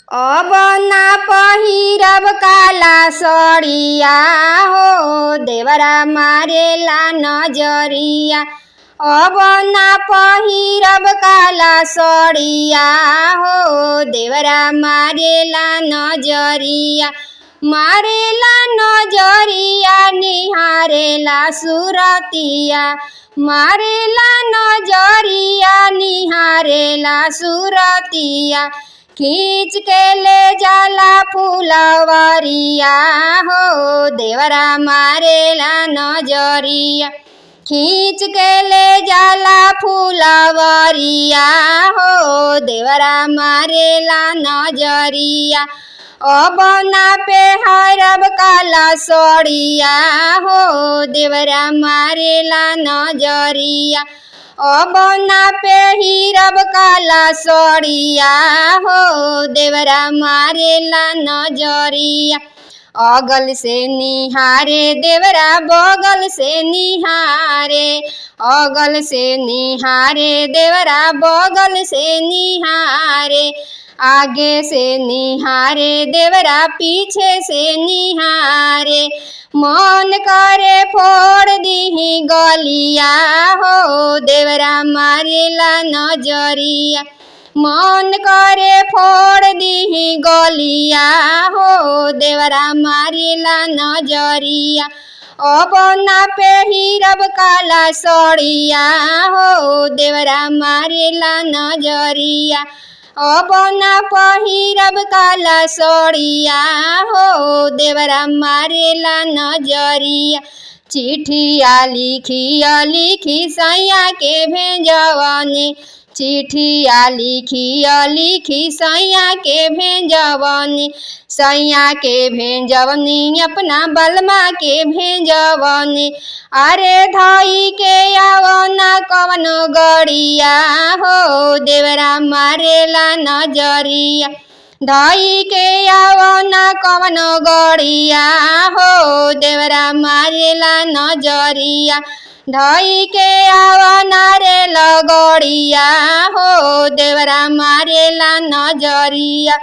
अब ना पहिरब काला सड़िया हो देवरा मारेला नजरिया। अब ना पहिरब काला सड़िया हो देवरा मारेला नजरिया। मारेला नजरिया निहारेला सुरतिया। मारेला नजरिया निहारेला सुरतिया। खींच के ले जाला फुलवरिया हो देवरा मारेला नजरिया। खींच के ले जाला फुलवरिया हो देवरा मारेला नजरिया। अब ना पहिरब काला सड़िया हो देवरा मारेला नजरिया। अब ना पहिरब काला सड़िया हो देवरा मारेला नजरिया। अगल से निहारे देवरा बगल से निहारे। अगल से निहारे देवरा बगल से निहारे। आगे से निहारे देवरा पीछे से निहारे। मन करे फोड़ दीही गलिया हो देवरा मारेला नजरिया। मन करे फोड़ दीही गलिया हो देवरा मारेला नजरिया। अब ना पहिरब काला सड़िया हो देवरा मारेला नजरिया। अब ना पहिरब काला सड़िया हो देवरा मारेला नजरिया। चिट्ठिया लिखी सैया के भेजवनी। चिट्ठिया लिखी सैया के भेजवनी। सैया के भेजवनी अपना बलमा के भेजवनी। अरे धई के आवना कवनो गड़िया हो देवरा मारेला नजरिया। धई के आवना कवनो गड़िया हो देवरा मारेला नजरिया। धई के आवना रे लगड़िया हो देवरा मारेला नजरिया।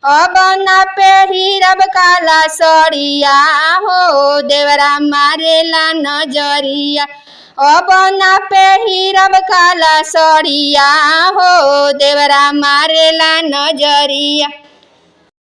अब ना पहिरब काला सड़िया हो देवरा मारेला नजरिया। अब ना पहिरब काला सड़िया हो देवरा मारेला नजरिया।